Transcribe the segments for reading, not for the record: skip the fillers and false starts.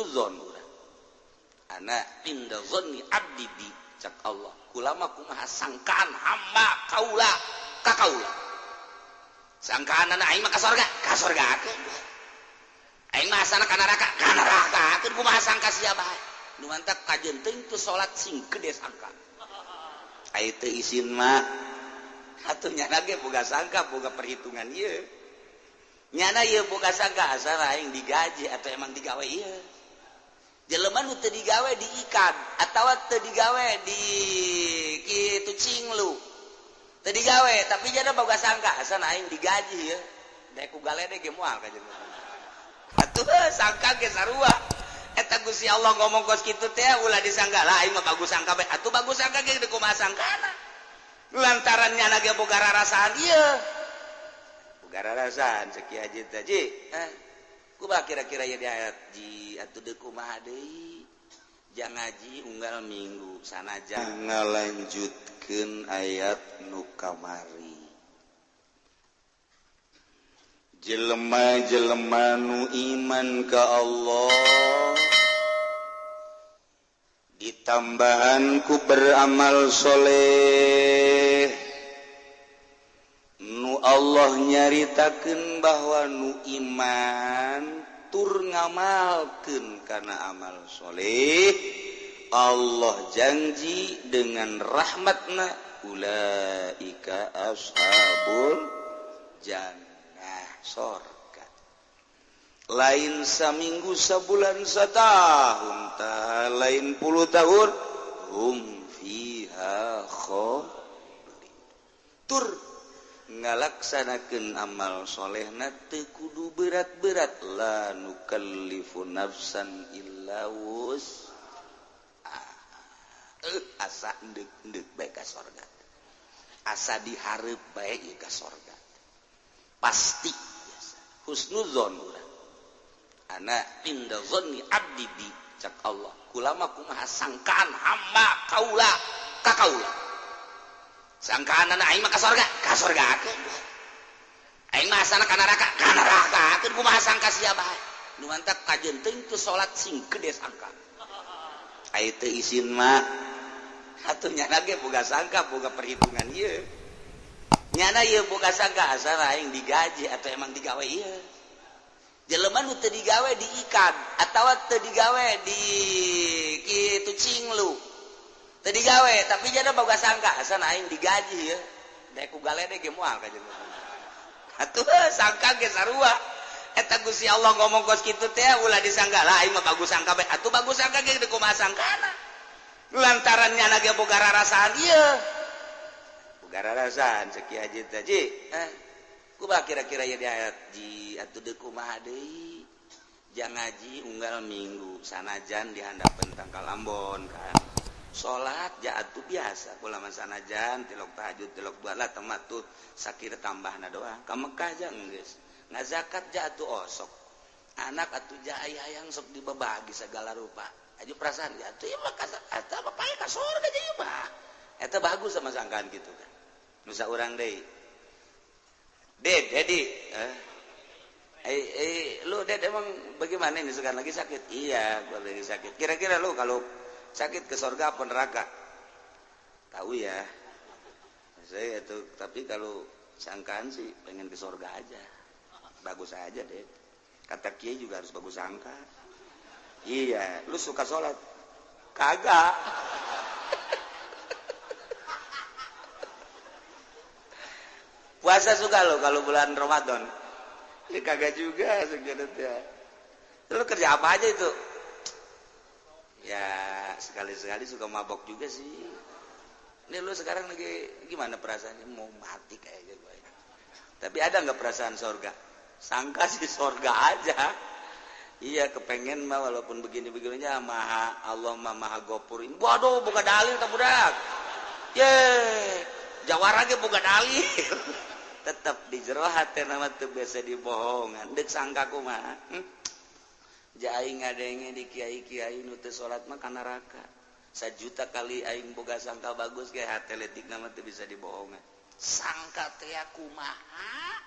husnuzon urang ana inda zonni abdi bi cak Allah kulama kumaha sangkaan hamba kaula ka kaula sangkaan aing mah ka sorga akeun aing mah asana ka neraka akeun kumaha sangka sia bae nu mantap kajen teh itu salat sing gede sangka ai teu isin mah atuh nyana ge boga sangka boga perhitungan ieu nyana ieu boga sangka asal aing digaji atau emang digawe ieu jelema nu teu digawe diikat atawa teu digawe di kitu cinglu teu digawe tapi jana boga sangka asal aing digaji ya da ku galede ge moal ka jeung atuh sangka ge sarua eta Gusti Allah ngomong kos kitu teh ulah disangka lah aing mah bagus sangka bae atuh bagus sangka ge kumaha sangkana lantaran nyana ge boga rarasaan ieu boga rarasaan ceuk haji tadi kumaha kira-kira ya di ayat ji atuh deuk kumaha deui jang ngaji unggal minggu sanajan ngalanjutkeun ayat nu kamari jelema-jelema nu iman ka Allah ditambahan ku beramal soleh nu Allah nyaritakeun bahwa nu iman tur ngamalkeun kana amal soleh Allah janji dengan rahmatna ulaika ashabul jannah sorga lain saminggu sabulan satahun tah lain 10 tahun hum fiha khalidun tur ngalaksanakeun amal solehna teu kudu berat-berat la nukallifu nafsan illa wus asa endek bae ka sorga asa dihareup bae ieu ka sorga pasti husnuzon urang ana inda zonni abdi bi cak Allah kulama kumaha sangkaan hamba kaula ka kaula sangkaan aing mah ka sorga akeun aing mah asana ka neraka akeun kumaha sangka sia bae nu mantap kajen teh itu salat sing gede sangka ai teu isin mah atuh nyana ge boga sangka boga perhitungan ieu nyana ieu boga sangka asal aing digaji atau emang digawe ieu jelema nu teu digawe diikat atawa teu digawe di kitu cinglu teu digawe tapi jana boga sangka asal aing digaji ya da ku galede ge moal ka jeung atuh sangka ge sarua eta Gusti Allah ngomong kos kitu teh ulah disangka lah aing mah bagus sangka bae atuh bagus sangka ge kumaha sangkana lantaran nyana ge boga rarasaan ieu boga rarasaan ceuk haji tadi kumaha kira-kira ya di ayat ji atuh deuk kumaha deui jang ngaji unggal minggu sanajan di handapeun tangkal Ambon kan salat ja atuh biasa kula mah sanajan tilok tahajud tilok duha temat tuh sakira tambahna doang ka Mekah ja geus ngazakat ja atuh osok anak atuh ja hayang sok dibabagi segala rupa aju perasaan ja atuh ieu mah eta bapae ka surga ja ieu mah eta bagus sama sangkaan kitu kan nu saurang deui Dedi lu Ded emang bagaimana ini sekarang lagi sakit iya gua lagi sakit kira-kira lu kalau sakit ke surga apa neraka tahu ya saya itu tapi kalau sangkaan sih pengen ke surga aja bagus aja deh kata kiai juga harus bagus sangka iya lu suka sholat kagak puasa suka lo kalau bulan Ramadan ini kagak juga segitu ya lu kerja apa aja itu ya sekali-sekali suka mabok juga sih ini lu sekarang lagi gimana perasaannya mau mati kayaknya gue tapi ada nggak perasaan sorga sangka sih sorga aja iya kepengen mah walaupun begini-begininya maha Allah maha gopurin waduh buka dalil tak budak ye jawara ge buka dalil tetap di jero hati nama tuh biasa dibohongan dek sangka kumaha Aing ngadenge di kiai-kiai nu teu salat mah ka neraka. 1 juta kali aing boga sangka bagus ge hate letik nama teu bisa dibohongan. Sangka teh kumaha?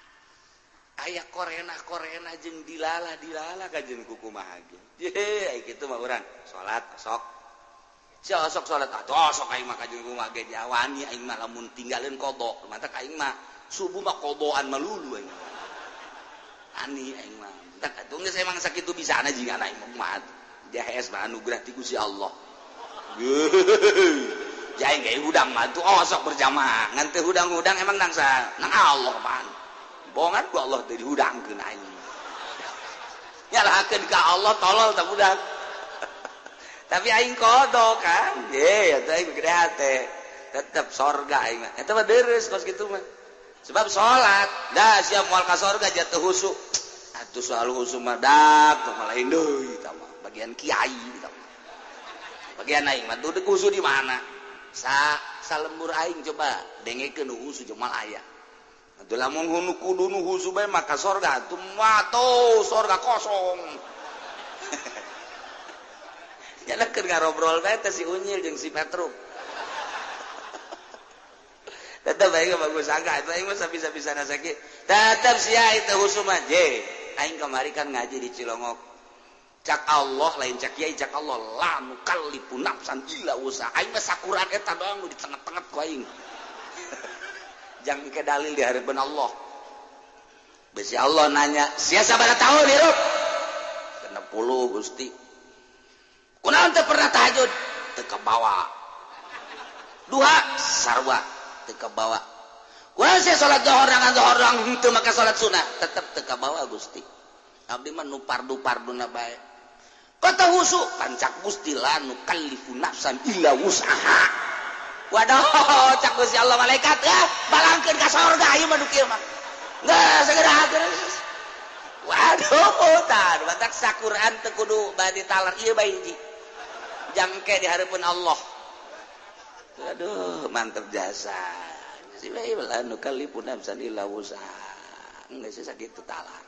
aya korena jeung dilala kajen kukumaha ge kitu mah urang salat sok salat sok aing mah kajen kumaha ge jawani aing mah lamun tinggalin qada mantap aing mah subuh mah qadaan melulu aing ani aing mah tak atuh geus emang sakitu bisana jeung aing mah jahes mah anugerah ti Gusti Allah jaing ge hudang mah tuh sok berjamaah ngan teu hudang-hudang emang nang Allah pan bohongan ku Allah teh dihudangkeun aing nyalahakeun ka Allah tolol tak budak tapi aing kodo kan ye atuh aing gede hate tetep sorga aing eta mah deres kos kitu mah sebab salat dah siap moal ka sorga jatuh husuk atuh soal husuk mah dak tong lain deui eta mah bagian kiai eta mah bagian aing mah tuh husuk di mana salembur aing coba dengekeun husuk jeung mal aya atuh lamun hunu kudu nu husuk bae maka sorga atuh mah sorga kosong nyalakeun ngarobrol bae teh si Unyil jeung si Petruk tetep aing bagus angka itu aing mah sabisa-bisana sakit tetep sia itu husuk mah je aing kamari kan ngaji di Cilongok cak Allah lain cak kiai cak Allah la nukallifu nafsan illa usaha aing mah sakuran eta doang nu di tengah-tengah ku aing jangan ke dalil di hadapan Allah besi Allah nanya sia sabaraha tahun hirup 60 Gusti kunaon teu pernah tahajud teu kabawa duha sarwa teu kabawa kunaon sia salat zuhur teu make salat sunah tetep teu kabawa Gusti abdi mah nu pardu-parduna bae kata husuk pancak Gusti la nukallifu nafsan illa wus'aha waduh cak Gusti Allah malaikat balangkeun ka sorga ieu mah nu kieu mah geus segera geus waduh tah batak sakuran teu kudu bade talar ieu bae hiji jangke di hareupeun Allah aduh mantep jasa si bae la nukallifu nafsan illa wus'aha geus sakitu talar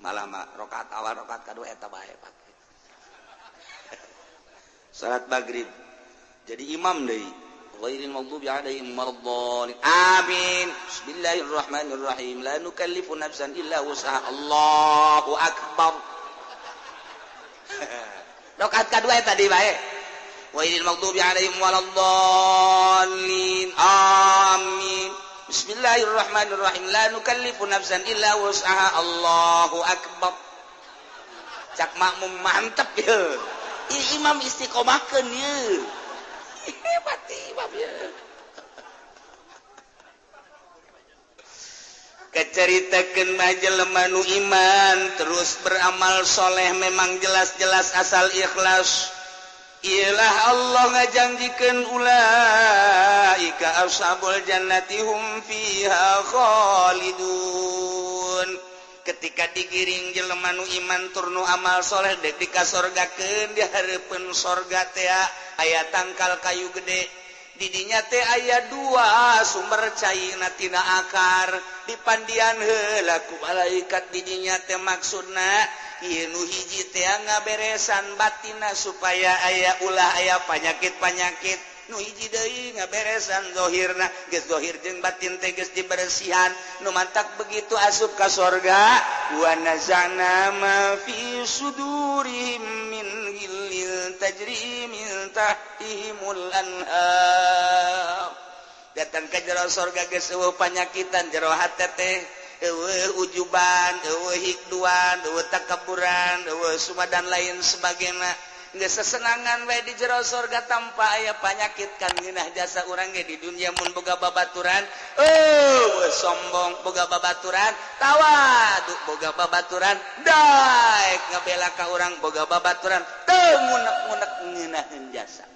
malah mah rakaat awal rakaat kadua eta bae pake salat maghrib jadi imam deui ghairil maghdubi alaihim waladdallin amin bismillahirrahmanirrahim la nukallifu nafsan illa wus'aha Allahu akbar rakaat kadua tadi bae ghairil maghdubi alaihim waladdallin amin bismillahirrahmanirrahim la nukallifu nafsan illa wus'aha Allahu akbar cak makmum mantep ya imam istiqomahkeun ye hebat imam ya kacaritakeun mah jelema nu iman terus beramal soleh memang jelas-jelas asal ikhlas ialah Allah ngajanjikeun ulaika ashabul jannati hum fiha khalidun ketika digiring jelema nu iman tur nu amal soleh dek dikasorgakeun di hareupeun sorga teh aya tangkal kayu gede di dinya teh aya dua sumber cairna tina akar dipandian heula ku malaikat di dinya teh maksudna ieu nu hiji teh ngaberesan batina supaya aya ulah aya panyakit-panyakit nu hiji deui ngaberesan zahirna geus zahir jeung batin teh geus diberesihan nu mantak begitu asup ka sorga wa nazana ma fi sudurihim min ghillin tajri min tahtihimul anhar datang ka jero sorga geus eueuh panyakitan jero hate teh eueuh ujuban eueuh hikduan eueuh takaburan eueuh sumadan lain sebagainya geus sesenangan wae di jero sorga tanpa aya panyakit kan ngeunah jasa urang ge di dunia mun boga babaturan sombong boga babaturan tawaduk boga babaturan daek ngabela ka urang boga babaturan teu ngunek-ngunek ngeunaheun jasa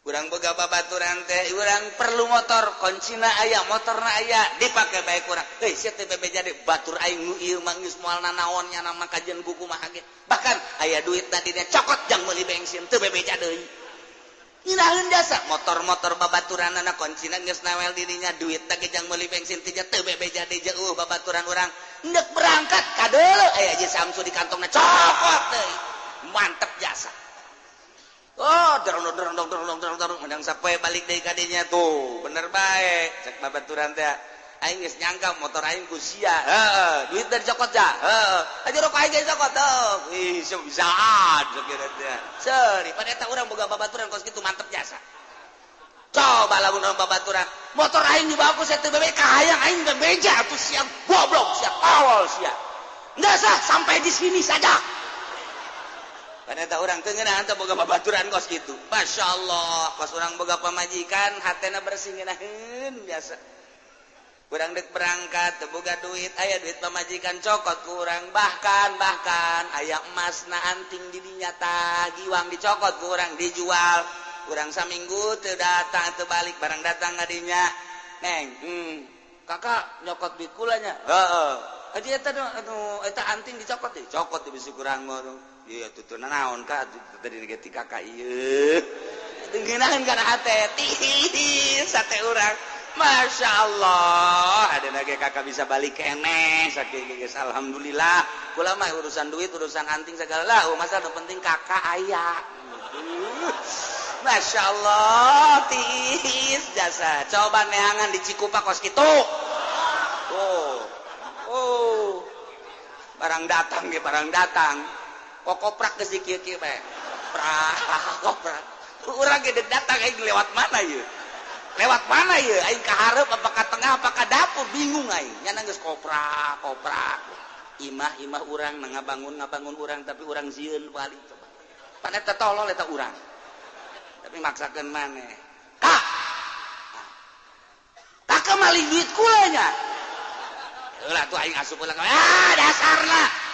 urang boga babaturan teh urang perlu motor kuncina aya motorna aya dipake bae urang sia teh bebeja de batur aing nu ieu mah geus moal nanaonnya nama kajian kuku mah ge bahkan aya duit tadinya cokot jang meuli bensin teu bebeja deui ngeunaheun jasa motor-motor babaturanna kuncina geus nawel dirinya duit teh jang meuli bensin teh teu bebeja deui jeuh babaturan urang hendak berangkat kadeuleu aya je Samsu di kantongna cokot deui mantep jasa. Oh, dorong menang sapoe balik deui ka dinya tuh. Bener bae. Cek babaturan teh. aing geus nyangka motor aing ku sia. Heeh, duit dari cokot ja. Heeh. Aja rokok aing geus cokot tuh. Ih, bisaan sakira teh. Seuri pada eta urang boga babaturan kos kitu mantep jasa. Coba lamun babaturan. Motor aing dibawa ku saya teu bebe kahayang aing teh beja atuh sia goblok sia awal sia. Enggak sah sampai di sini saja. Pada eta urang teu ngeunaan teh boga babaturan kos kitu. Masyaallah, kos urang boga pamajikan hatena bersih ngeunaheun biasa. Urang dek berangkat teu boga duit, aya duit pamajikan cokot ku urang bahkan aya emasna anting di dinya tah giwang dicokot ku urang dijual. Urang saminggu teu datang teu balik barang datang ka dinya. Neng, kakak nyokot duit kula nya. Heeh. Aji eta eta anting dicokot deui. Cokot di bisi kurang mah. Iya tutuna naon ka tadi nege ti kakak ieu. Tengeunaheun kana hate tis sate urang. Masya Allah ada nage kakak bisa balik keneh saking geus alhamdulillah. Kula mah urusan duit urusan anting segala lah masa nu penting kakak aya. Masya Allah tis jasa. Coba neangan di Cikupa kos kitu. Oh. Barang datang. Kokoprak geus dikieu-kieu bae. Koprak. Urang ge datang aing lewat mana ieu? Lewat mana ieu? Aing ka hareup apa ka tengah apa ka dapur bingung aing. Nya geus koprak. Imah urang ngabangun urang tapi urang sieun balik coba. Pan eta tolol eta urang. Tapi maksakeun maneh. Kak. Kakak malih duit kula nya. Ulah tuh aing asup ulah. Dasarna.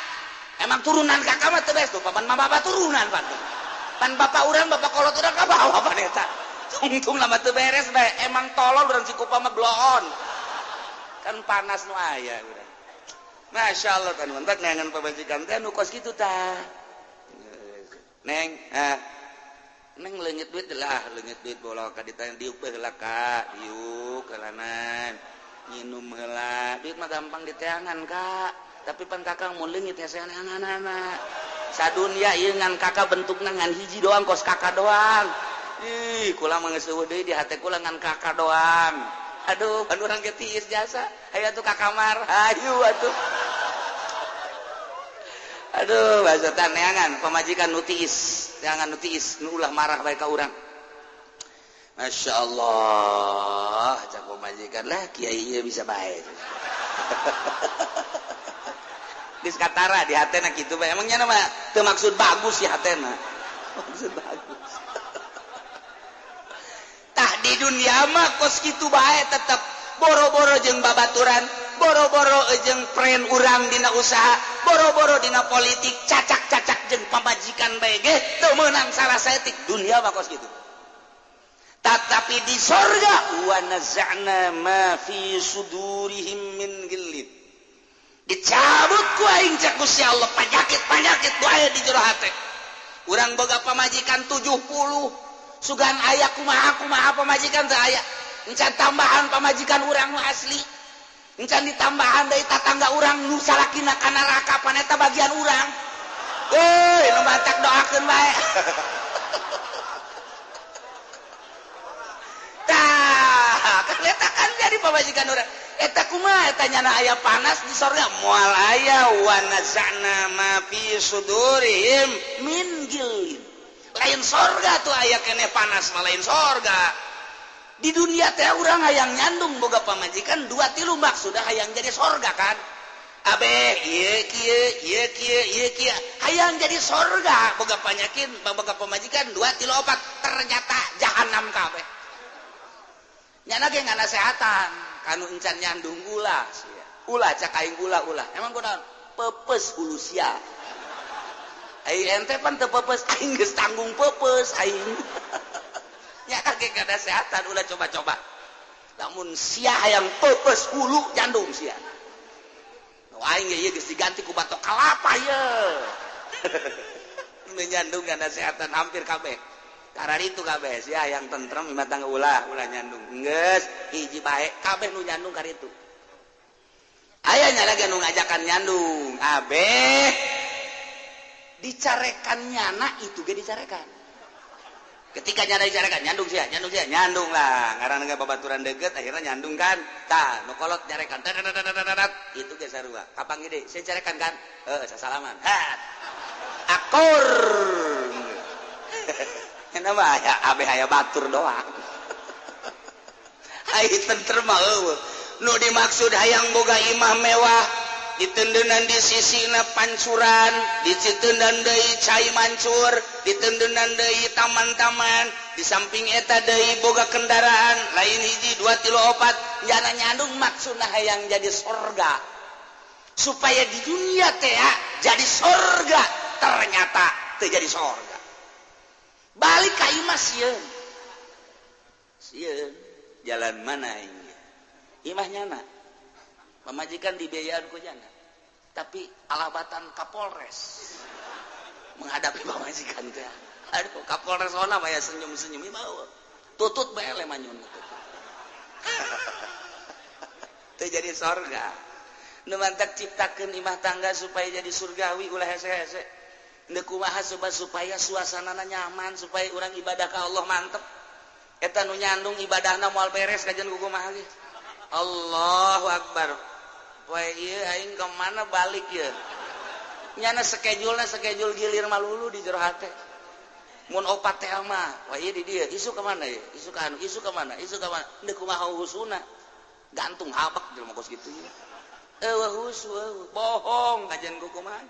Emang turunan kakak mah teu beres tuh, paman mah bapak turunan pan. Pan bapak urang, bapak kolot urang ka bawa pan eta. Tungtung lama teu beres bae, emang tolol urang Cikupa mah bloon. Kan panas nu aya urang. Masyaallah kan mantap neangan pamajikan teh nu kos kitu tah. Neng, neng leungit duit bola ka ditanya diuk bae heula Kak, diuk kelanan. Nginum heula, duit mah gampang diteangan Kak. Tapi pan kakak mau leungit ya saya anak-anak sadunya ieu ngan kakak bentukna ngan hiji doang kos kakak doang. Ih kula mah geus eueuh deui di hate kula ngan kakak doang. Aduh pan urang ge tiis jasa aya atuh ka kamar hayu atuh. Aduh bahasa neangan pamajikan nu tiis neangan nu tiis nu ulah marah bae ka urang. Masya Allah cak pamajikan lah kiai ieu bisa bae. Diskatara di hatena kitu bae emangnya nama teu maksud bagus ya hatena maksud bagus tah di dunia mah kos kitu bae tetep boro-boro jeung babaturan boro-boro jeung friend urang dina usaha boro-boro dina politik cacak-cacak jeung pamajikan bae ge teu meunang sarasa etik dunia mah kos kitu tetapi di sorga wa naz'na ma fi sudurihim min ghillin dicabut ku aing cak Gusti Allah panyakit nu aya di jero hate. Urang boga pamajikan 70. Sugan aya kumaha pamajikan teh aya. Encan tambahan pamajikan urang nu asli. Encan ditambahan deui tatangga urang nu salakina ka neraka pan eta bagian urang. Euy, nu bantak doakeun bae. Tah, kan eta kan jadi pamajikan urang. Eta kumaha eta nyana aya panas di sorga moal aya wa nazana ma fi sudurihim min ghillin. Lain sorga tuh aya keneh panas mah lain sorga. Di dunia teh urang hayang nyandung boga pamajikan 2-3 maksudna hayang jadi sorga kan. Abeh ieu kieu hayang jadi sorga boga panyakin boga pamajikan 2-3 4 ternyata jahanam kabeh. Nyana ge ngana kesehatan. Kanu encan nyandung ulah cak aing ulah emang kunaon pepes hulu sia aing ente pan teu pepes aing geus tanggung pepes aing nya kage kada kesehatan ulah coba lamun sia hayang pepes hulu jandung sia aing ge ieu geus diganti ku batok kalapa ye nyandung kada kesehatan hampir kabeh karena itu kabeh sia yang tentrem imah tangga ulah nyandung geus hiji bae kabeh nu nyandung karitu aya nya lagi nu ngajakan nyandung abeh dicarekan nyana itu ge dicarekan ketika nyarekan nyandung lah karena babaturan deket akhirnya nyandung kan nu kolot nyarekan itu ge sarua kapang gede saya carekan kan sasalaman akur kenapa ya abeh aya batur doang hai tentrem nu dimaksud hayang boga imah mewah ditendenan di sisina pancuran ditendenan deui cai mancur ditendenan deui taman-taman di samping eta deui boga kendaraan lain hiji 2 3 4 jana nyandung maksudna hayang jadi sorga supaya di dunia teh jadi sorga ternyata teu jadi sorga balik ka imah sieun jalan mana ini imah nyana pemajikan dibiayaan ku jana tapi alabatan Kapolres menghadapi pemajikan teh aduh Kapolres ona mah ya senyum-senyum ieu tutut bae le manyun teh jadi sorga nu mantak ciptakeun imah tangga supaya jadi surgawi ulah hese-hese teu kumaha supaya suasanana nyaman supaya urang ibadah ka Allah mantep eta nu nyandung ibadahna moal beres kajian kumaha ge Allahu Akbar poe ieu aing ke mana balik ya nyana schedule gilir malulu di jero hate mun opat teh mah wah ieu di dieu isu ka mana ya isu ka anu isu ka mana teu kumaha husuna gantung habak jelema kos kitu eueuh husu bohong kajian kumaha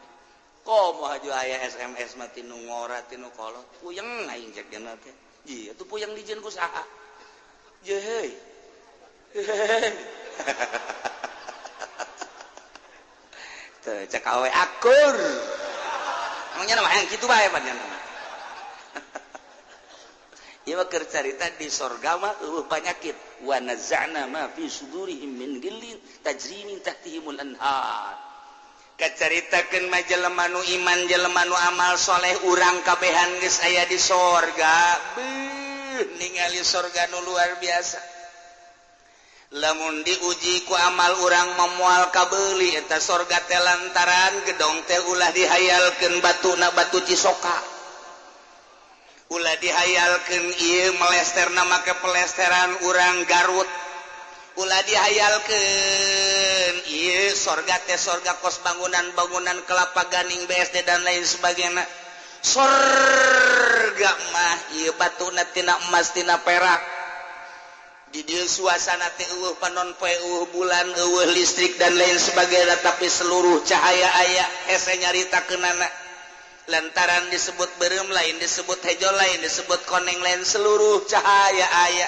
komo haju aya SMS mah tinu ngora tinu kolot puyeng aing cek dina teh ieu atuh puyeng dijieun ku saha je heuy cek awe akur emangnya nama yang gitu bae panjang nama ieu mah keur carita di sorga mah eueuh panyakit wa nazana ma fi sudurihim min ghillin tajri min tahtihimul anhar kacaritakeun mah jelema nu iman jelema nu amal soleh urang kabehan geus aya di sorga beuh ningali sorga nu luar biasa lamun diuji ku amal urang memual kabeuli eta sorga teh lantaran gedong teh ulah dihayalkeun batuna batu cisoka ulah dihayalkeun ieu melester nama ke pelesteran urang Garut ulah dihayalkeun ieu sorga teh sorga kos bangunan kelapa gading BSD dan lain sebagainya sorga mah ieu batuna tina emas tina perak di dieu suasana teh eueuh panon poe eueuh bulan eueuh listrik dan lain sebagainya tapi seluruh cahaya aya hese nyaritakeunana lantaran disebut beureum lain disebut hejo lain disebut koneng lain seluruh cahaya aya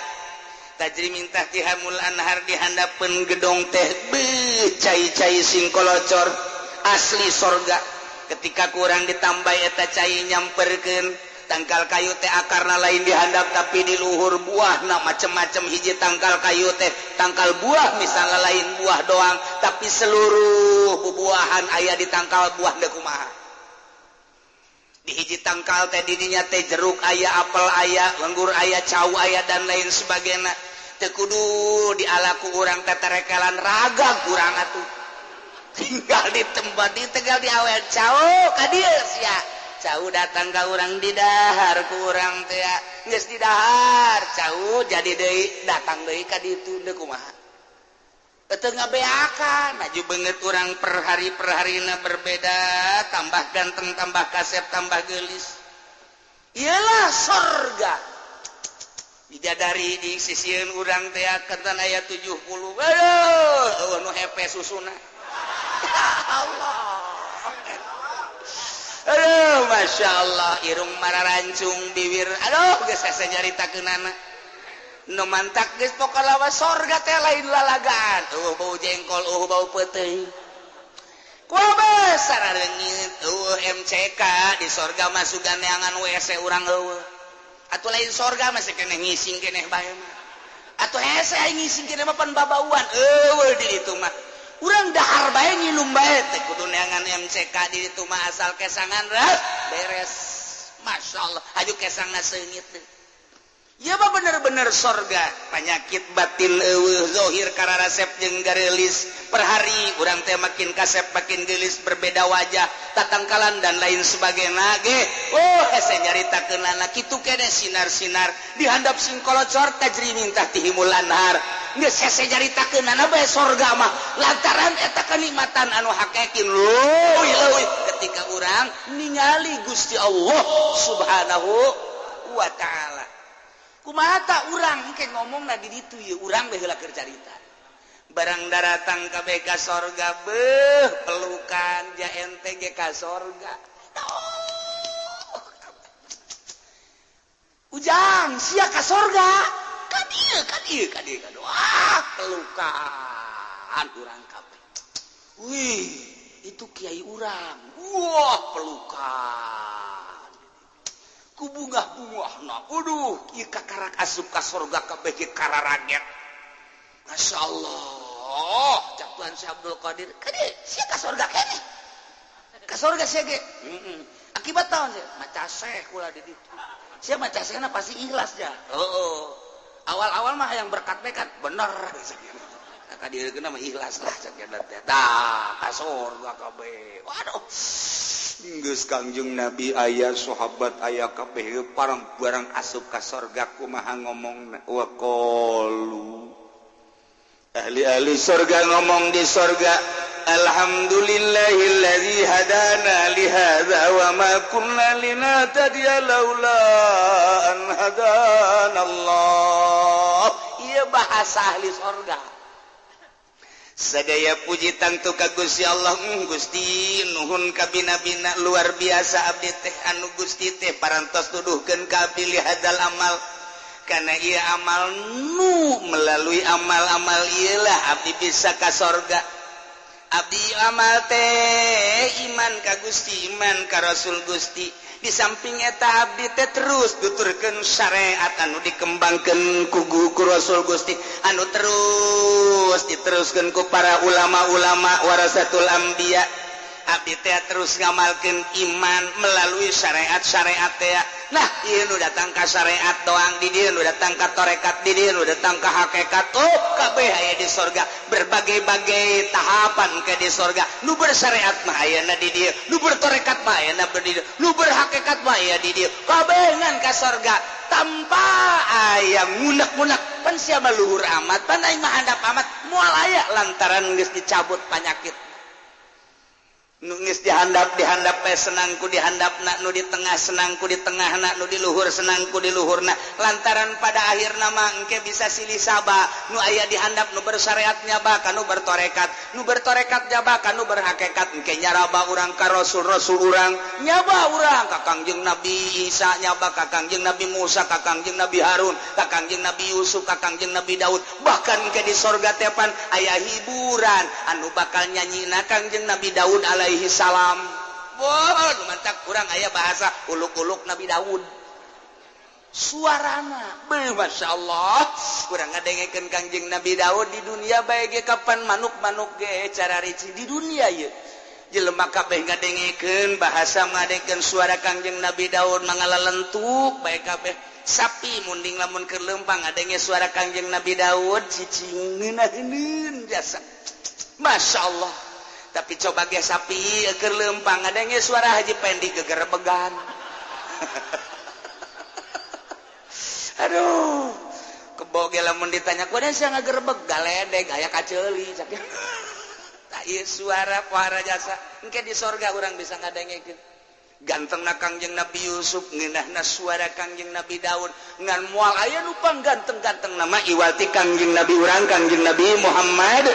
tajri min tahtihamul anhar dihandapeun gedong teh beuh cai-cai sing kolocor asli sorga ketika kurang ditambah eta cai nyamperkeun tangkal kayu teh akarna lain dihandap tapi di luhur buahna macem-macem hiji tangkal kayu teh tangkal buah misalnya lain buah doang tapi seluruh bubuahan aya di tangkal buah teh kumaha di hiji tangkal teh didinya teh jeruk aya apel aya anggur aya cau aya dan lain sebagainya teu kudu dialaku urang teh terekelan raga urang atuh tinggal di tempat di tegal di awel cau ka dieu sia cau datang ka urang di dahar ku urang teh geus di dahar cau jadi deui datang deui ka ditu teu kumaha teu ngabeakan maju beungeut urang per harina berbeda tambah ganteng tambah kasep tambah geulis iyalah sorga bidadari di sisieun urang teh ketan aya 70 aduh nu hepe susuna Allah aduh Masya Allah irung mararancung bibir aduh geus hese nyaritakeunana nu mantak geus pokalawa sorga teh lain lalagaan bau jengkol bau peuteuing kumaha sarareungit MCK di sorga mah sugan neangan WC urang eueuh atuh lain sorga mah sakeneh ngising keneh bae mah atuh hese aing ngising keneh mah pan babauan eueuh di ditu mah urang dahar bae ngilum bae teh kudu neangan MCK di ditu mah asal kesangan beres Masya Allah aju kesangna seungit teh ya mah bener-bener sorga penyakit batin zohir karena resep jeung garelis per hari urang teh makin kasep makin gelis berbeda wajah tatangkalan dan lain sebagainya ge hese nyaritakeun anak kitu kene sinar-sinar dihandap sing kolocor tajri mintah tihimul anhar geus hese nyaritakeun anak bae sorga mah lantaran eta kenikmatan anu hakekin leuwih ketika urang ningali Gusti Allah Subhanahu wa taala. Kumata urang engke ngomongna di ditu ye urang bae heula keur carita. Barang daratang ka beka sorga beuh pelukan ja ente ge ka sorga. Ujang sia ka sorga. Ka dieu wah pelukan urang kabeh. Wih, itu kiai urang. Wah pelukan. Ku bungah-bungahna ieu kakarak asup ka sorga kabeh ge kararaget. Masyaallah cak Tuhan Syekh Abdul Qadir kade sia ka sorga keneh ka sorga sia ge akibat taon sia maca syekh kula di ditu sia maca syekhna pasti ikhlas ja awal-awal mah yang berkat-berkat bener ka dieu keuna mah ikhlas lah cak teh tah ka sorga kabeh waduh geus Kangjeng Nabi aya sahabat aya kabeh parang barang asup ka sorga kumaha ngomongna wa qalu ahli sorga ngomong di sorga alhamdulillahilladzi hadana li hadza wa ma kunna linahtadiya laula an hadanallah ieu bahasa ahli sorga sadaya puji tangtu ka Gusti Allah Gusti nuhun ka bina-bina luar biasa abdi teh anu Gusti teh parantos tuduhkeun ka abdi li hadzal amal karena ia amal nu melalui amal-amal ialah abdi bisa ka sorga abdi amal teh iman ka Gusti iman ka Rasul Gusti di samping eta abdi teh terus tuturkeun syariat anu dikembangkeun ku Rasul Gusti anu terus diteruskeun ku para ulama-ulama warasatul anbiya abdi teh terus ngamalkeun iman melalui syariat-syariat teh. Nah, ieu nu datang ka syariat doang di dieu nu datang ka tarekat di dieu nu datang ka hakikat kabeh aya di sorga berbagai-bagai tahapan ke di sorga nu bersyariat mah aya di dieu nu bertarekat mah aya di dieu nu berhakikat mah aya di dieu kabeh ngan ka sorga tanpa aya ngunek-ngunek pan sia mah luhur amat pan aing mah handap amat moal aya lantaran geus dicabut panyakit nungis dihandap senangku dihandapna nu di tengah senangku di tengahna nu di luhur senangku di luhurna lantaran pada akhirna mah engke bisa silih sabab nu aya dihandap nu bersyariat nyaba ka nu bertorekat nyaba ka nu berhakikat engke nyaraba urang ka rasul urang nyaba urang ka Kangjeng Nabi Isa nyaba ka Kangjeng Nabi Musa ka Kangjeng Nabi Harun ka Kangjeng Nabi Yusuf ka Kangjeng Nabi Daud bahkan engke di sorga tepan aya hiburan anu bakal nyanyina Kangjeng Nabi Daud alaihi salam. Wah, mantap kurang aya bahasa uluk-uluk Nabi Daud. Suarana, masya Allah, kurang ngadengekeun Kangjeng Nabi Daud di dunia bae ge kapan manuk-manuk ge cara rici di dunia ye. Jelema kabeh ngadengekeun bahasa ngadengekeun suara Kangjeng Nabi Daud mangalalentuk bae kabeh. Sapi munding lamun keur leumpang ngadenge suara Kangjeng Nabi Daud cicing ngeunaheun jasa. Masya Allah. Tapi coba ge sapi keur leumpang ngadenge suara Haji Pendi gegerbegan. Aduh, kebo ge lamun ditanya kumaha sia ngagerebeg galedeg aya kaceuli cak. Tah ieu suara pohara jasa engke di sorga urang bisa ngadengekeun. Gantengna Kangjeng Nabi Yusuf ngeunahna suara Kangjeng Nabi Daud ngan moal aya nu pangganteng-ganteng nama iwati Kangjeng Nabi urang Kangjeng Nabi Muhammad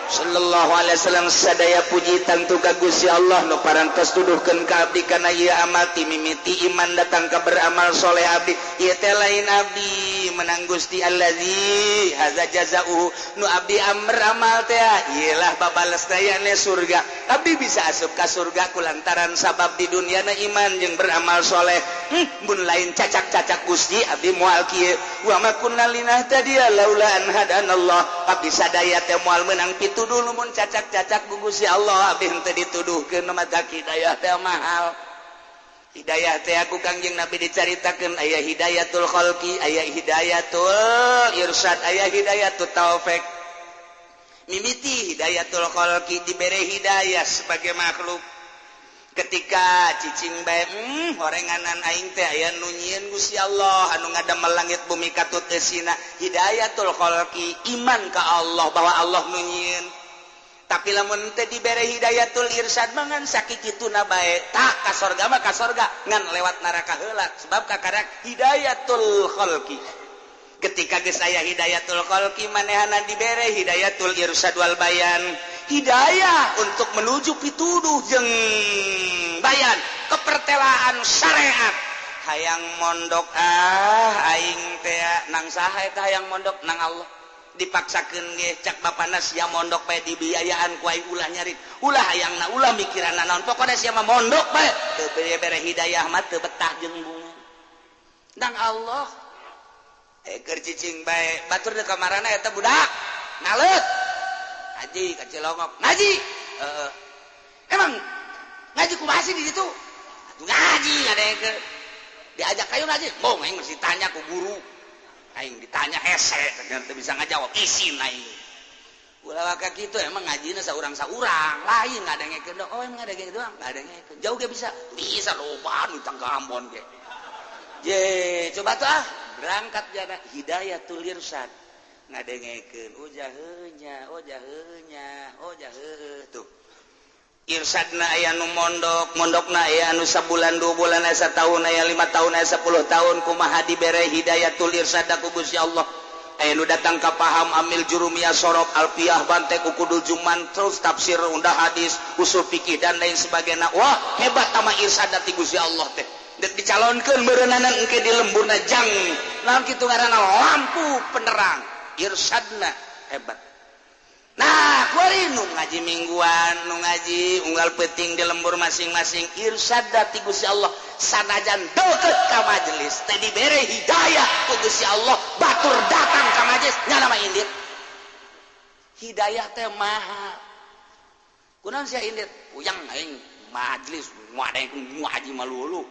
sallallahu alaihi wasallam sadaya puji tangtu ka Gusti Allah nu parantos tuduhkeun ka abdi kana ieu amal ti mimiti iman datang ka beramal soleh abdi ieu teh lain abdi menang Gusti allazi haza jazaa'u nu abdi amr amal teh ieulah babales dayana surga abdi bisa asup ka surga kulantaran sabab di dunyana iman jeung beramal soleh mun lain cacak-cacak Gusti abdi moal kieu wa ma kunna linahtadiya laula an hadanallah abdi sadaya teh moal meunang tuduh mun cacak-cacak gugus si Allah abdi henteu dituduhkeun mah hidayah teh mahal Hidayah teh aku Kangjeng Nabi dicaritakeun aya hidayatul khalqi, aya hidayatul irsyad, aya hidayatul taufik. Mimiti hidayatul khalqi dibere hidayah sebagai makhluk. Ketika cicing bae horenganan aing teh aya nu nyieun Gusti Allah anu ngadamel langit bumi katut eusina, hidayatul khalqi, iman ka Allah bahwa Allah nu nyieun. Tapi lamun teu dibere hidayatul irsyad mah ngan sakikituna bae tak ka sorga mah ka sorga ngan lewat neraka heula sebab kakarak hidayatul khalqi. Ketika geus aya hidayatul khalqi manehana dibere hidayatul irsyad wal bayan, hidayah untuk menuju pituduh jeung bayan kepertelaan syariat. Hayang mondok aing teh nang saha eta hayang mondok nang Allah. Dipaksakeun ge cak bapana sia mondok bae dibiayaan ku aing ulah nyarit ulah hayangna ulah mikiranna naon pokona sia mah mondok bae teu bere hidayah mah teu betah jeung bunga nang Allah keur cicing bae batur di kamarana eta budak ngaleut ngaji ka Cilongok ngaji emang ngaji kumaha sih di ditu atuh ngaji ngadengkeun diajak kayu ngaji mong aing mesti tanya ku guru aing ditanya hese ternyata bisa ngajawab isin aing ulah ka kitu emang ngajina saurang-saurang lain ngadengekeun oh emang ngadengekeun doang ngadengekeun jauh ge bisa loba nu tangga Ambon ge ye coba tuh berangkat jana hidayatul irsyad ngadengekeun ujaheunya tuh irsadna aya nu mondokna aya anu sabulan 2 bulan aya sataun aya 5 tahun aya 10 tahun kumaha dibere hidayatul irsad ku Gusti Allah aya nu datang ka paham amil jurumiyah sorop alfiyah bante kukudul juman terus tafsir unda hadis usul fikih dan lain sebagainya wah hebat tama irsad ti Gusti Allah teh dek dicalonkeun beureunanan engke di lemburna jang naon kitu ngaranna lampu penerang irsadna hebat. Nah, kuari nu ngaji mingguan, nu ngaji unggal peuting di lembur masing-masing irsyad ti Gusti Allah sanajan deukeut ka majelis teh dibere hidayah ku Gusti Allah batur datang ka majelis nya mah indit. Hidayah teh mahal. Kunaon sia indit? Uyang aing majelis ngadeng ngaji malulu.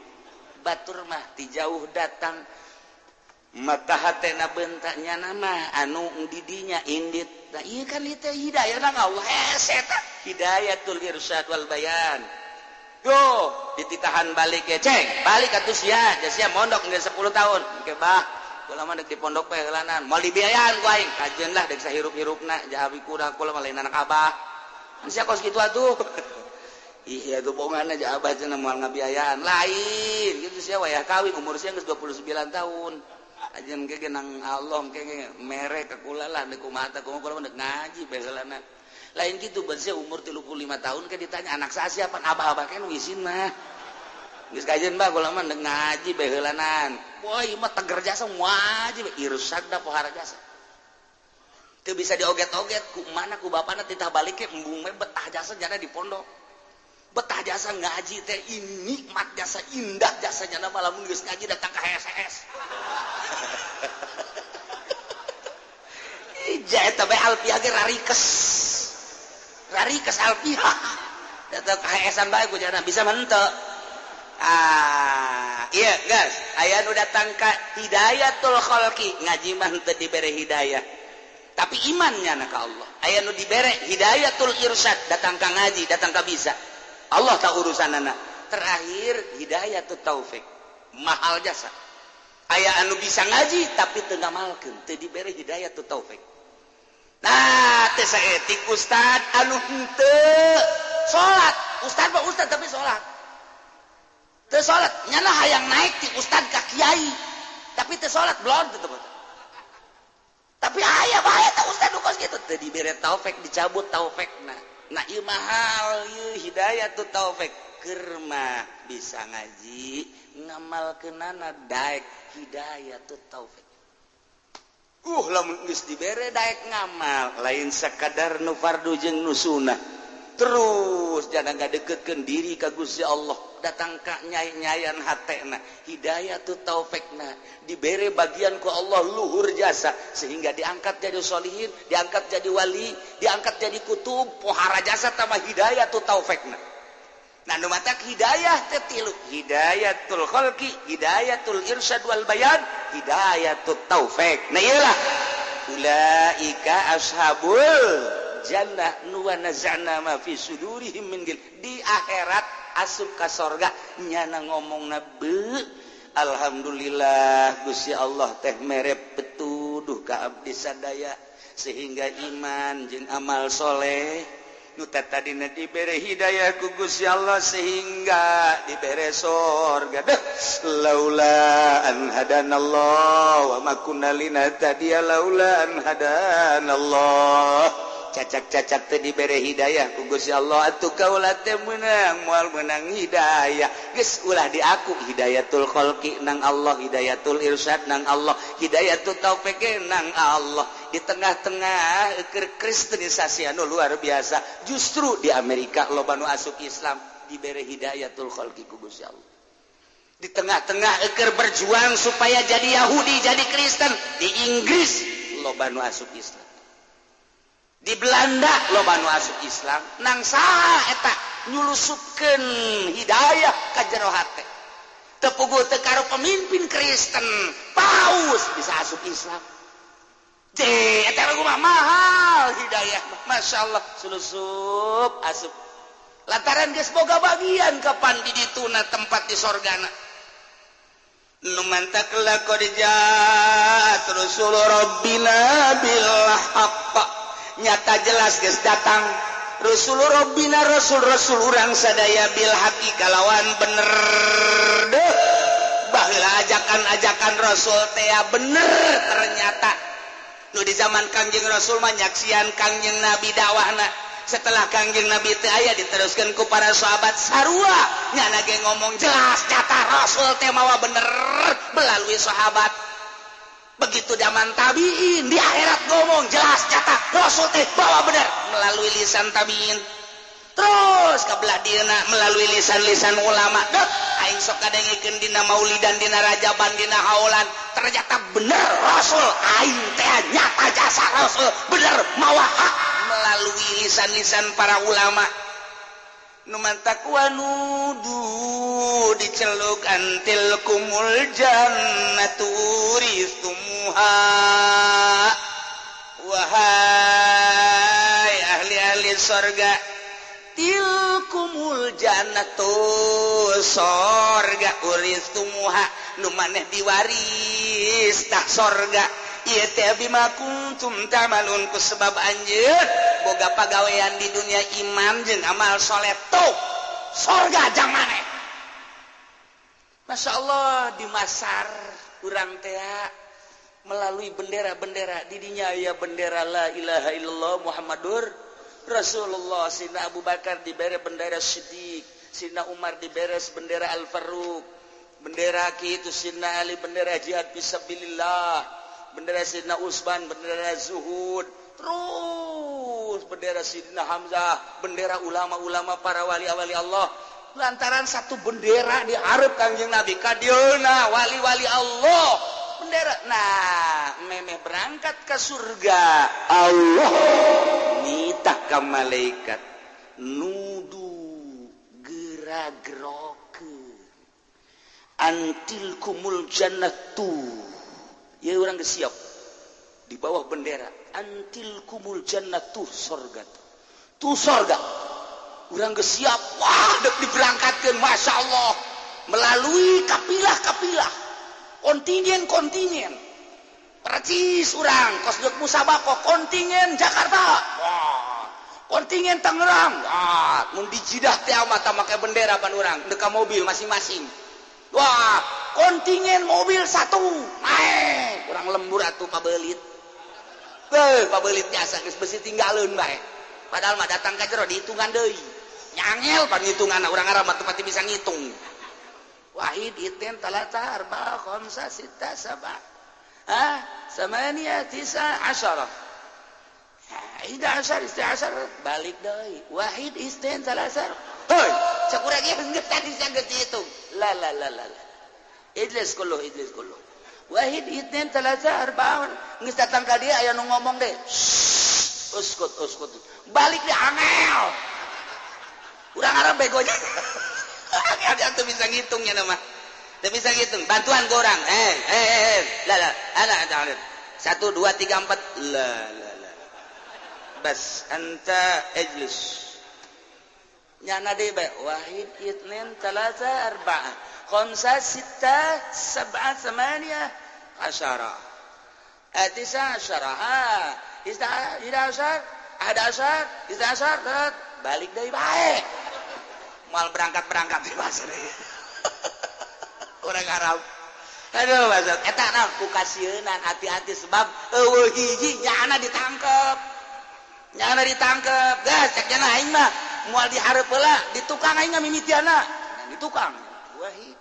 Batur mah ti jauh datang mata hatena bentaknya nama anu didinya indit nah iya kan itu hidayah nang Allah eta hidayatul irsyad wal bayan yo dititahan balik ya ceng balik atuh sia sia mondok geus 10 tahun ke bah kula mah deuk di pondok bae heulanan moal dibiayaan ku aing kajeun lah deuk sahirup-hirupna jahabi kurang kula mah lain anak abah sia kos kitu atuh iya tuh bonganna ja abah cenah moal ngabiayaan lain gitu sia wayah kawin umur sia geus 29 tahun ajen ge nang Allah ge mere ka kula lah deuk kumaha kumaha kula deuk ngaji bae heulana lain kitu beus umur 35 tahun ke ditanya anak saha siapa abah-abah ke nu isin mah geus kajeun bah kula mah deuk ngaji bae heulanan wah ieu mah teger jasa ngaji bae irsyad da pohara jasa teu bisa dioget-oget ku mana ku bapana titah balik ke embung mah betah jasa jana di pondok betah jasa ngaji teh nikmat jasa indah jasa jana lamun geus ngaji datang ka HSS ija eta bae alfiah ge rarikes alfiah datang ka HSS bae ku jana bisa menteu iya guys aya nu datang ka hidayatul khalqi ngaji mah teu dibere hidayah tapi imannya na ka Allah aya nu dibere hidayatul irsyad datang ka ngaji datang ka bisa Allah tak urusanana terakhir hidayatul taufik mahal jasa aya anu bisa ngaji tapi teu ngamalkeun teu dibere hidayatul taufik nah teh saeutik ustad anu henteu salat ustad mah ustad tapi salat teu salat nyana hayang naik ti ustad ka kiai tapi teu salat blon teu tapi aya bae teh ustad nu kos kitu teu dibere taufik dicabut taufikna nah ieu mahal ieu hidayatul taufik keur mah bisa ngaji ngamalkeunana daek hidayatul taufik lamun geus dibere daek ngamal lain sakadar nu fardu jeung nu sunnah terus jangan ngadeukeutkeun diri ka Gusti Allah datang ka nyai-nyayan hatena hidayatul taufikna dibere bagian ku Allah luhur jasa sehingga diangkat jadi sholihin diangkat jadi wali diangkat jadi kutub pohara jasa tambah hidayatul taufikna Nanu matak hidayah tetilu hidayatul khalqi hidayatul irsyad wal bayan hidayatul taufik nah iyalah ulaika ashabul jannah nuwa nazana ma fi sudurihim min gil di akhirat asup ka sorga nyana ngomongna be alhamdulillah Gusti Allah teh mere petuduh ka abdi sadaya sehingga iman jeung amal soleh nu tadina dibere hidayah ku Gusti Allah sehingga dibere sorga deh laula an hadanallah wa ma kunna linahtadiya laula an hadanallah cacak-cacak teh dibere hidayah ku Gusti Allah atuh kaula teh meunang moal meunang hidayah geus ulah di aku hidayatul khalqi nang Allah hidayatul irsyad nang Allah hidayatul taufik nang Allah di tengah-tengah kristenisasi anu luar biasa justru di Amerika loba nu asup Islam dibere hidayatul khalqi ku Gusti Allah di tengah-tengah berjuang supaya jadi Yahudi jadi Kristen di Inggris loba nu asup Islam di Belanda loba nu asup Islam nang saha eta nyulusupkeun hidayah ka jero hate teu puguh teu karo pemimpin Kristen paus bisa asup Islam eta mah mahal hidayah Masya Allah sulusup asup lantaran geus boga bagian kapan di dituna tempat di sorgana nu mantak laqad jaat rasul rabbina bil haqq nyata jelas geus datang rasul rabbina rasul urang sadaya bil haqqi kalawan bener deh baheula ajakan-ajakan rasul teh bener ternyata nu di zaman Kangjeng Rasul mah nyaksian Kangjeng Nabi dakwahna setelah Kangjeng Nabi teh aya diteruskeun ku para sahabat sarua nyana ge ngomong jelas nyata Rasul teh mawa bener melalui sahabat begitu zaman tabiin di akhirat ngomong jelas nyata Rasul teh bawa bener melalui lisan tabiin terus kabelah dieuna melalui lisan-lisan ulama deh aing sok kadengikeun dina maulidan dina rajaban dina haulan ternyata bener Rasul aing teh nyata jasa Rasul bener mawa hak melalui lisan-lisan para ulama nu mantak wanudu diceluk antil kumul jannatu uristumuha wahai ahli-ahli sorga tilkumul jannatu sorga uristumuha nu maneh diwaris tak sorga ieu teh bima kuntum tamalun ku sebab anjeun boga pagawean di dunia iman jeung amal soleh tuh sorga jang maneh Masya Allah di Masar urang teh melalui bendera-bendera di dinya aya bendera la ilaha illallah Muhammadur Rasulullah Sina Abu Bakar dibere bendera Siddiq Sina Umar dibere bendera Al-Faruq bendera kitu Sina Ali bendera jihad fisabilillah bendera Sina Utsman bendera zuhud terus bendera Sidina Hamzah bendera ulama-ulama para wali-wali Allah lantaran satu bendera diharap Kangjeng Nabi kadieuna wali-wali Allah bendera nah memeh berangkat ke surga Allah nitah ka malaikat nudu gera-gerokeun antil kumul jannatu ya orang geus siap di bawah bendera antil kumul jannatu sorga tu sorga urang geus siap wah dek diberangkatkeun Masya Allah melalui kapilah-kapilah kontingen percis urang kos dek musabako kontingen Jakarta wah kontingen Tangerang wah mun dijidah teh mata make bendera pan urang deka mobil masing-masing wah kontingen mobil satu naik urang lembur atuh pabelit pabelit biasa geus besi tinggalin bae padahal mah datang ka jero dihitungan deui nyangel pan hitungan urang arab teu pati bisa ngitung wahid iten talata arba khamsa sitta sab'a samania tisa asyara 11 12 balik deui wahid isten talata heuy cek urang geus tadi geus dihitung la idlis kullu wahid iten talata arba geus datang ka dieu aya nu ngomong deh uskut balik deh angel urang Arab begonya ada tuh bisa ngitungnya nama tuh bisa ngitung bantuan ke orang ada 1 2 3 4 la bas anta ijlis nyana deh wahid ithnain thalatha arba'ah khamsa sittah sab'ah thamaniyah asyara atisa asyara isdasar balik dari baik mal berangkat di pasar orang Arab aduh maksud eta nah ku kasieun hati-hati sebab eueuh hiji nyana ditangkep gas cek cenah aing mah moal dihareup heula di tukang aing mimitiana di tukang wahid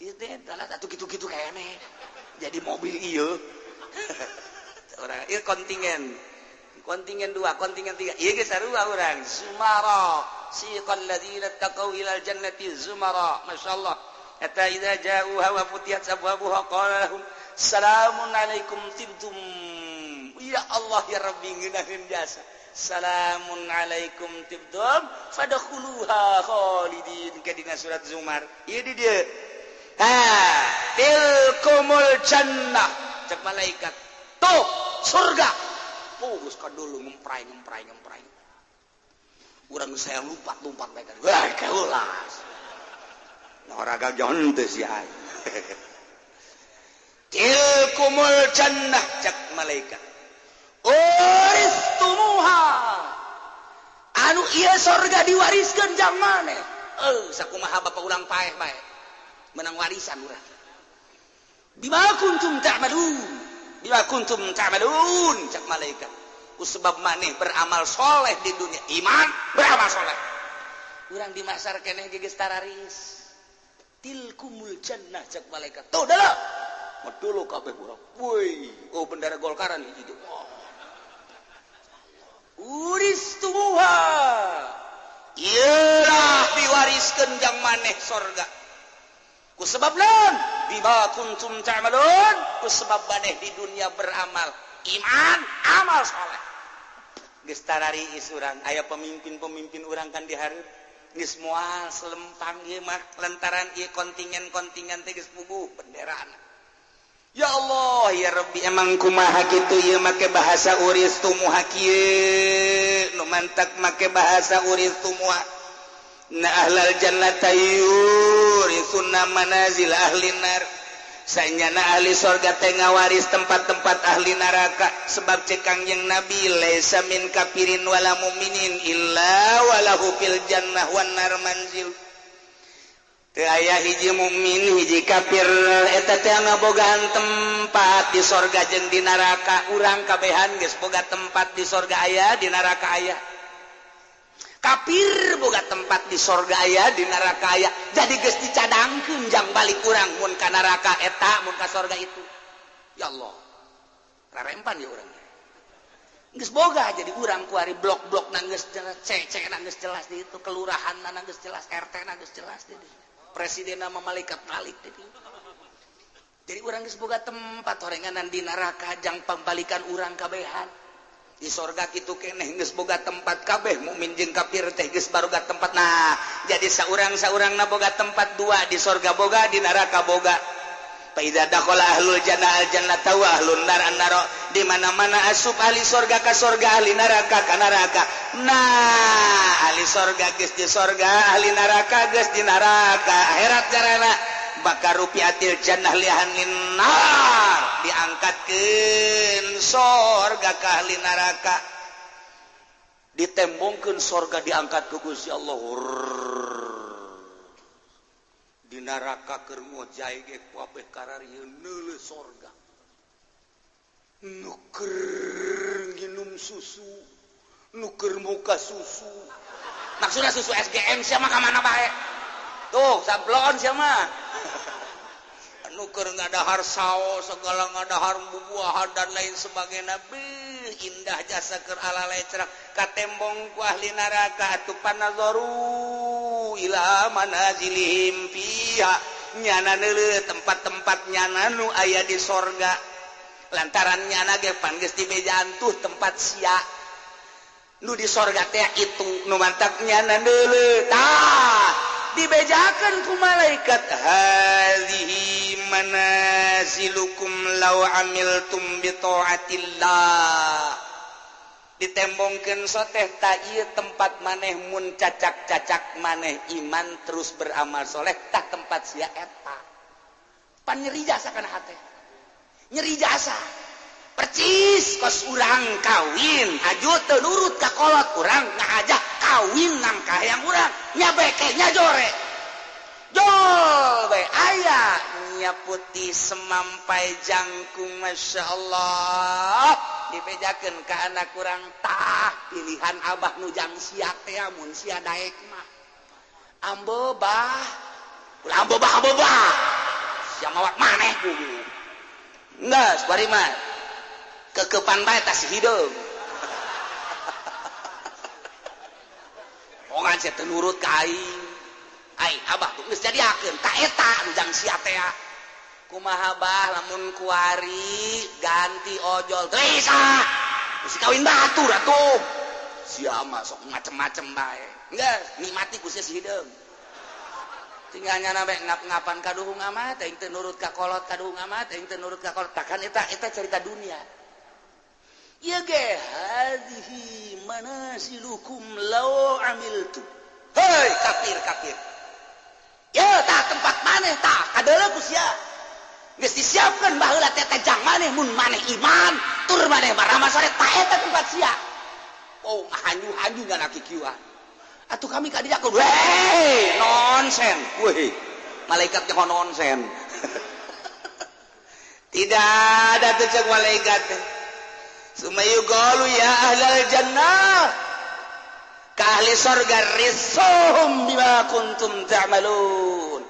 ieu teh dalah atuh kitu-kitu kayane jadi mobil ieu orang ieu kontingen 2 kontingen 3 ieu ge sarua urang zumara siqal ladzina taqaw ilal jannati zumara masyaallah hatta idza ja'uha wa futiyat abwabuha qala lahum salamun alaikum tibtum ya Allah ya Rabbi ngeunaheun jasa salamun alaikum tibtum fadkhuluha khalidin kadina surat Zumar ieu di dieu tilkumul jannah cek malaikat tuh surga geus ka dulu ngemprai urang saya lompat mereka wah kaulas naraga jonte si ai tilkumul jannah cek malaikat uristumuha anu ieu surga diwariskeun jang maneh sakumaha bapak ulang paeh bae menang warisan urang bima kuntum ta'malun cek malaikat ku sebab maneh beramal soleh di dunia iman beramal soleh urang di masar keneh geus tararis tilkumul jannah cek malaikat tuh dah medulu kabeh urang woi bendera Golkaran hiji tuh uristuha ieulah diwariskeun jang maneh surga ku sebab naon bima kuntum ta'malun ku sebab maneh di dunia beramal iman amal saleh geus tarariis urang aya pemimpin urang kan dihareup geus moal selempang ieu mah lantaran ieu kontingen teh geus puguh benderana ya Allah ya Rabbi emang kumaha kitu ieu make bahasa uristumuha kieu nu mantak make bahasa uristumuha na ahlal jannati yurisunna manazil ahli nar sanyana ahli surga teh ngawaris tempat-tempat ahli neraka sebab cek Kangjeng Nabi laisa min kafirin wala mu'minin illa walahu fil jannah wan nar manzil teu aya hiji mukmin hiji kafir eta teh ngabogaan tempat di surga jeung di neraka urang kabehan geus boga tempat di surga aya di neraka aya kafir boga tempat di surga aya di neraka aya jadi geus dicadangkeun jang balik urang mun ka neraka eta mun ka surga itu ya Allah rarempan ya urang geus boga jadi urang ku ari blok-blok na geus jelas cek na geus jelas di itu kelurahan na geus jelas RT na geus jelas di presiden nama malaikat malik di jadi urang geus boga tempat horenganan di neraka jang pambalikan urang kabehan di surga kitu keneh geus boga tempat kabeh mukmin jeung kafir teh geus baruga tempat nah jadi saurang-saurangna boga tempat dua di surga boga di neraka boga fa idza dakhala ahlul jannah al jannata wa ahlun nar an-nar di mana-mana asup ahli surga ka surga ahli neraka ka neraka nah ahli surga geus di surga ahli neraka geus di neraka akhirat carana bakar rupiatil jannah lihanin nar diangkatkeun surga ka ahli neraka ditembongkeun surga diangkat ku Gusti Allah di neraka keur ngojae ge kabeh kararieun neuleuh surga nuker nginum susu nuker muka susu maksudna susu SGM sia mah ka mana bae tuh sablon sia mah nuker ngadahar saos segala ngadahar bubuahan dan lain sebagainya indah jasa keur alalay cerak katembong ku ahli neraka atuh panazaru ila manazilihim fiha nyana neuleuh tempat-tempat nyana nu aya di sorga lantaran nyana ge pan geus di bejaan tuh tempat sia nu di sorga teh itu nu mantak nyana deuleu tah dibejakeun ku malaikat hazihi manazilukum law amiltum bi taatillah ditembongkeun soteh ta ieu tempat maneh mun cacak-cacak maneh iman terus beramal soleh tah tempat sia eta pan nyeri jasa kana hate nyeri jasa percis kos urang kawin aju teu nurut ka kolot urang ngajak kawin nang ka hayang urang nya beke nya jore jol we aya nya putih semampai jangkung masyaallah dibejakeun ka anak urang tah pilihan abah nu jang sia teh mun sia daek mah ambobah ulah ambobah sia mawat maneh kudu geus bari mah kekepan bae tas hideung ongan sia teu nurut ka aing abah tuh geus jadiakeun ta eta nu jang sia teh kumaha bah lamun kuari ganti ojol teu isa geus kawin batur atuh sia mah sok macem-macem bae geus nikmati ku sia hideung tinggal nyana bae ngap-ngapan kaduhung amat teh teu nurut ka kolot kaduhung amat teh teu nurut ka kolot takkan eta cerita dunia ya ge hadhihi manasilukum law amiltu hei kafir ya tah tempat maneh tah kadeuleu ku sia geus disiapkeun baheula teh jang maneh mun maneh iman tur maneh baramal soleh tah eta tempat sia oh hanyu-hanyu ngana kikieuan atuh kami ka dinya kudu hei nonsen weh malaikat jeung nonsen tidak ada teh cek malaikat teh sumayu qalu ya ahlal jannah ka ahli surga risum bima kuntum ta'malun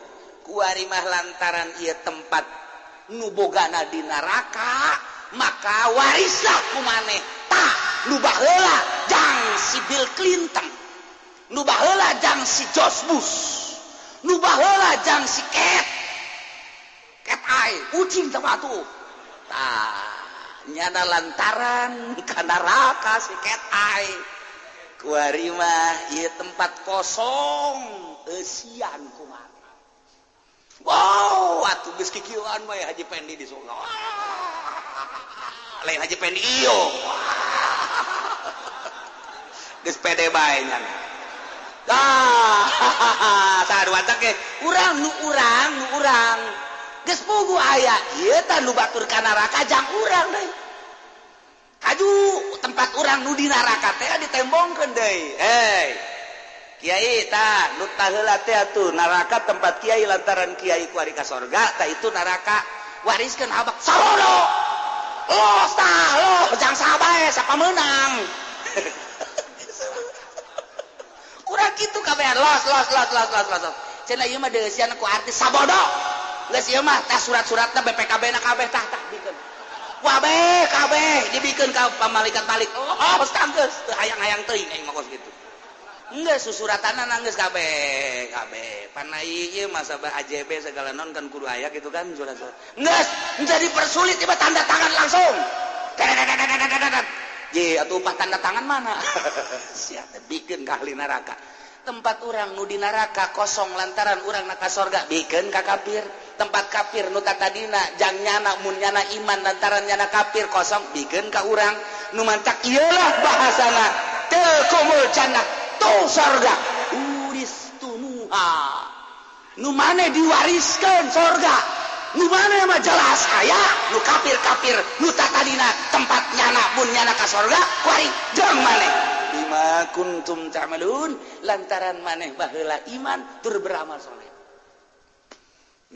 kuari mah lantaran ieu tempat nu bogana di neraka maka warislah ku maneh tah nu baheula jang si Bill Clinton nu baheula jang si George Bush nu baheula jang si Cat Eye ucing teh atuh tah nyana lantaran ka neraka si Cat Eye kuari mah ieu tempat kosong eusian kumaha wow atuh geus kikieuan we Haji Pendi di surga lain Haji Pendi ieu geus pede bae nyana saduantak ge urang nu urang geus pugu aya ieu tah nu batur ka neraka jang urang deui kaju tempat urang nu di neraka teh ditembongkeun deui hei kiai tah nu tah heula teh atuh neraka tempat kiai lantaran kiai kuari ka sorga tah itu neraka wariskeun habak sabodo los tah los jang sabae sapamenang urang kitu kabehan los cenah ieu mah deusian ku artis sabodo geus ieu mah teh surat-suratna BPKB-na kabeh tah dikeun wabeh kabeh dibikeun ka malaikat balik oh geus teu hayang-hayang teuing aing mah kos kitu geus susuratanna geus kabeh panai ieu mah sabah AJB segala non kan kudu aya kitu kan surat-surat geus menjadi persulit tiba tanda tangan langsung ye atuh upah tanda tangan mana sia teh bikeun ka ahli neraka tempat urang nu di neraka kosong lantaran urang na ka sorga bikeun ka kafir tempat kafir nu tadina jang nyana mun nyana iman lantaran nyana kafir kosong bikeun ka urang nu mantak ieulah bahasana tilkumul jannah tu sorga uristumuha nu maneh diwariskeun sorga nu maneh mah jelas aya nu kafir nu tadina tempat nyana mun nyana ka sorga kuari jeung maneh bima kuntum ta'malun lantaran maneh baheula iman tur beramal soleh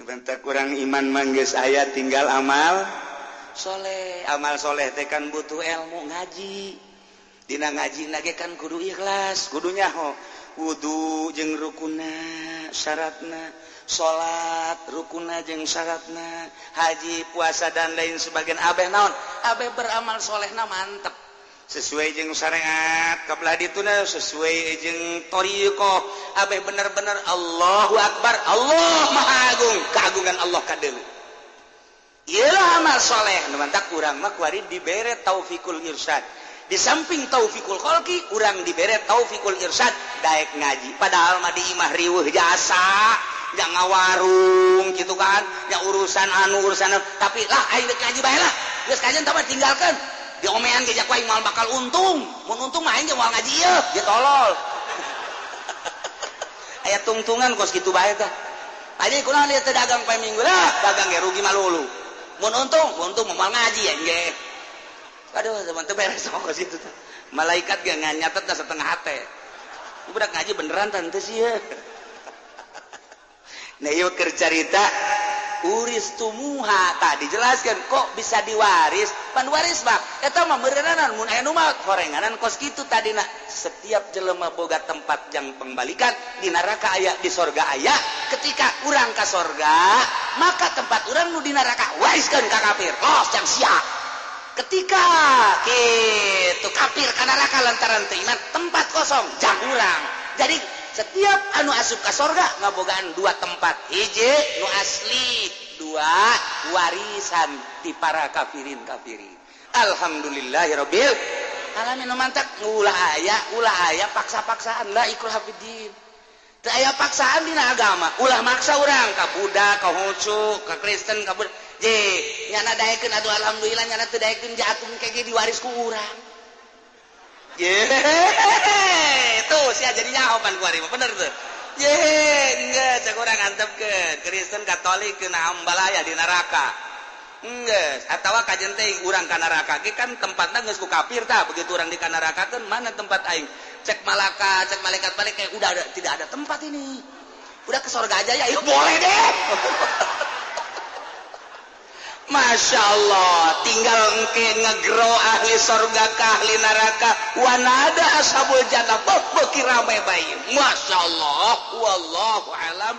bentak kurang iman manggeus aya tinggal amal soleh teh kan butuh ilmu ngaji dina ngaji na ge kan kudu ikhlas kudu nyaho wudu jeung rukunna syaratna salat rukunna jeung syaratna haji puasa dan lain sebagainya abeh naon abeh beramal solehna mantep sesuai jeung syariat kabelah dituna sesuai jeung thariqah abeh bener-bener Allahu Akbar Allah Maha Agung keagungan Allah kadeuleu ieu amal soleh nu mantak urang mah kuari dibere taufikul irsyad di samping taufikul kholqi urang dibere taufikul irsyad daek ngaji padahal mah di imah riweuh jasa jangan warung gitu kan ya urusan tapi lah aing ngaji bae lah geus kajian tah tinggalkeun diomean ge jak wae moal bakal untung mun untung mah aing ge moal ngaji ieu ge tolol aya tungtungan kos kitu bae tah aja kunaon ieu teh dagang poe minggu lah dagang ge rugi malulu mun untung moal ngaji ya ge aduh zaman teu beres kos kitu tah malaikat ge nganyatetna setengah hate budak ngaji beneran tah teu sia nah yuk cerita uris tumuha tak dijelaskan kok bisa diwaris pan waris bak eta mah beureunan mun aya nu mah horenganan kos kitu tadi nak setiap jelema boga tempat jang pengbalikan di neraka aya di sorga aya ketika urang ka sorga maka tempat urang nu di neraka wariskeun ka kafir los jang sia ketika kitu kafir ka neraka lantaran teu iman tempat kosong jang urang jadi setiap anu asup ka sorga ngabogaan dua tempat hiji nu asli dua warisan di para kafirin alhamdulillahirabbil alamin mantap ulah aya paksa-paksaan la ikrah fiddin teu aya paksaan dina agama ulah maksa urang ka budak ka Hucu ka Kristen ka je nyana daekeun atuh alhamdulillah nyana teu daekeun jatuh kege diwaris ku urang tuh sia jadi nyahopan kuari bener tuh enggak cek orang antepkeun Kristen Katolik kena ambalaya di neraka enggak atawa kajen teh urang ka neraka ge kan tempatna geus ku kafir tah begitu urang di ka neraka kan mana tempat aing cek malaikat balik kayak udah tidak ada tempat ini udah ke surga aja ya boleh deh Masya Allah tinggal engke ngegro ahli sorga ke ahli neraka wanada ashabul jannah beki rame bayi Masya Allah wallahu alam